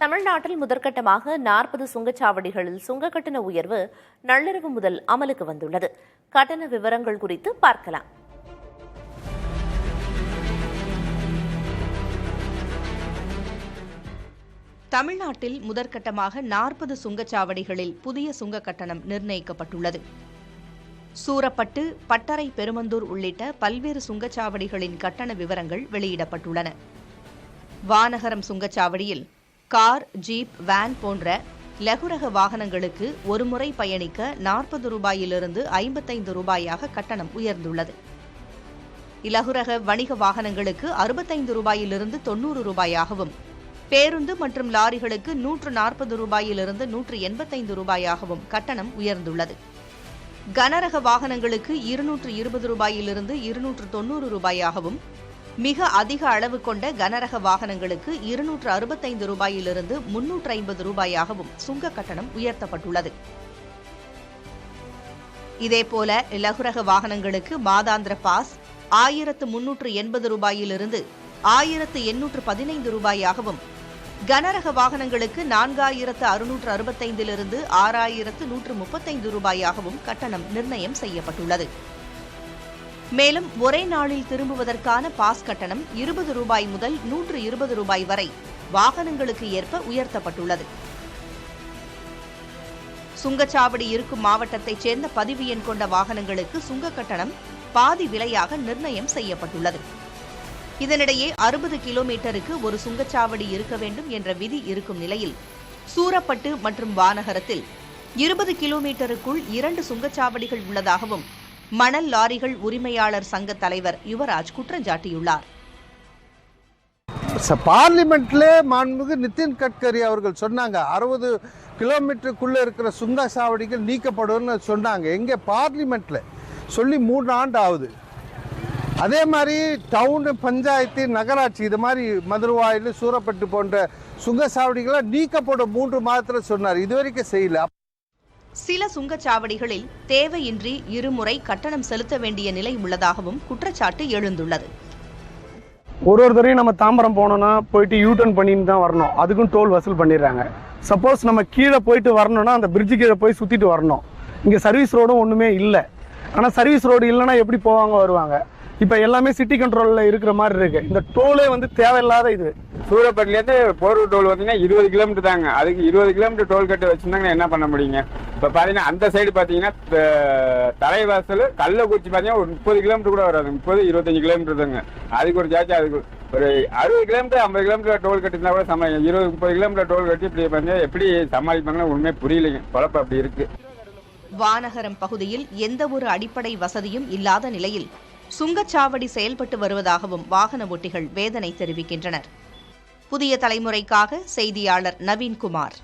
தமிழ்நாட்டில் முதற்கட்டமாக 40 சுங்கச்சாவடிகளில் சுங்க கட்டண உயர்வு நள்ளிரவு முதல் அமலுக்கு வந்துள்ளது. கட்டண விவரங்கள் குறித்து பார்க்கலாம். தமிழ்நாட்டில் முதற்கட்டமாக 40 சுங்கச்சாவடிகளில் புதிய சுங்க கட்டணம் நிர்ணயிக்கப்பட்டுள்ளது. சூரப்பட்டு, பட்டறை பெருமந்தூர் உள்ளிட்ட பல்வேறு சுங்கச்சாவடிகளின் கட்டண விவரங்கள் வெளியிடப்பட்டுள்ளன. வானகரம் சுங்கச்சாவடியில் கார், ஜீப், வேன் போன்ற லகுரக வாகனங்களுக்கு ஒருமுறை பயணிக்க 40 ரூபாயிலிருந்து 55 ரூபாயாக கட்டணம் உயர்ந்துள்ளது. இலகுரக வணிக வாகனங்களுக்கு 65 ரூபாயிலிருந்து 90 ரூபாயாகவும், பேருந்து மற்றும் லாரிகளுக்கு 140 ரூபாயிலிருந்து 185 ரூபாயாகவும் கட்டணம் உயர்ந்துள்ளது. கனரக வாகனங்களுக்கு 220 ரூபாயிலிருந்து 290 ரூபாயாகவும், மிக அதிக அளவு கொண்ட கனரக வாகனங்களுக்கு 265 ரூபாயிலிருந்து 350 ரூபாயாகவும் சுங்க கட்டணம் உயர்த்தப்பட்டுள்ளது. இதேபோல லகுரக வாகனங்களுக்கு மாதாந்திர பாஸ் 1380 ரூபாயிலிருந்து 1815 ரூபாயாகவும், கனரக வாகனங்களுக்கு 4665 6135 ரூபாயாகவும் கட்டணம் நிர்ணயம் செய்யப்பட்டுள்ளது. மேலும் ஒரே நாளில் திரும்புவதற்கான பாஸ் கட்டணம் 20 ரூபாய் முதல் 120 ரூபாய் வரை வாகனங்களுக்கு ஏற்ப உயர்த்தப்பட்டுள்ளது. சுங்கச்சாவடி இருக்கும் மாவட்டத்தைச் சேர்ந்த பதிவு எண் கொண்ட வாகனங்களுக்கு சுங்க கட்டணம் பாதி விலையாக நிர்ணயம் செய்யப்பட்டுள்ளது. இதனிடையே 60 கிலோமீட்டருக்கு ஒரு சுங்கச்சாவடி இருக்க வேண்டும் என்ற விதி இருக்கும் நிலையில் சூரப்பட்டு மற்றும் வானகரத்தில் 20 கிலோமீட்டருக்குள் 2 சுங்கச்சாவடிகள் உள்ளதாகவும் மணல் லாரிகள் உரிமையாளர் சங்க தலைவர் யுவராஜ் குற்றம் சாட்டியுள்ளார். பார்லிமெண்ட்லே மாண்புமிகு நிதின் கட்கரி அவர்கள் சொன்னாங்க 60 கிலோமீட்டருக்குள்ள இருக்கிற சுங்கச்சாவடிகள் நீக்கப்படும் சொன்னாங்க. எங்கே பார்லிமெண்ட்ல சொல்லி 3 ஆண்டு ஆகுது. அதே மாதிரி டவுனு, பஞ்சாயத்து, நகராட்சி இது மாதிரி மதுரவாயில், சூரப்பட்டு போன்ற சுங்கச்சாவடிகளை நீக்கப்படும் 3 மாதத்தில் சொன்னார். இதுவரைக்கும் செய்யல. சில சுங்கச்சாவடிகளில் தேவையின்றி இருமுறை கட்டணம் செலுத்த வேண்டிய நிலை உள்ளதாகவும் குற்றச்சாட்டு எழுந்துள்ளது. ஒரு தடவையும் நம்ம தாம்பரம் போனோம்னா போயிட்டு யூட்டர்ன் பண்ணிட்டு தான் வரணும். அதுக்கும் டோல் வசூல் பண்ணிடுறாங்க. சப்போஸ் நம்ம கீழே போயிட்டு வரணும்னா அந்த பிரிட்ஜு கீழே போய் சுற்றிட்டு வரணும். இங்கே சர்வீஸ் ரோடும் ஒன்றுமே இல்லை. ஆனால் சர்வீஸ் ரோடு இல்லைன்னா எப்படி போவாங்க வருவாங்க? இப்போ எல்லாமே சிட்டி கண்ட்ரோலில் இருக்கிற மாதிரி இருக்கு. இந்த டோலே வந்து தேவையில்லாத இது. சூரப்பட்டிலேருந்து போரூர் டோல் பார்த்தீங்கன்னா 20 கிலோமீட்டர் தாங்க. அதுக்கு 20 கிலோமீட்டர் டோல் கட்டு வச்சுருந்தாங்கன்னா என்ன பண்ண முடியுங்க? இப்போ பார்த்தீங்கன்னா அந்த சைடு பார்த்தீங்கன்னா தலைவாசல், கள்ளக்குறிச்சி பார்த்தீங்கன்னா ஒரு 30 கிலோமீட்டர் கூட வராது. 25 கிலோமீட்டர் தாங்க. அதுக்கு ஒரு சார்ஜ். அதுக்கு ஒரு 60 கிலோமீட்டர் 50 கிலோமீட்டர் டோல் கட்டிருந்தா கூட 20-30 கிலோமீட்டர் டோல் கட்டி இப்படி பார்த்தீங்கன்னா எப்படி சமாளிப்பாங்கன்னா உண்மை புரியலைங்க. குழப்பம் அப்படி இருக்கு. வானகரம் பகுதியில் எந்த ஒரு அடிப்படை வசதியும் இல்லாத நிலையில் சுங்கச்சாவடி செயல்பட்டு வருவதாகவும் வாகன ஓட்டிகள் வேதனை தெரிவிக்கின்றனர். புதிய தலைமுறைக்காக செய்தியாளர் நவீன்குமார்.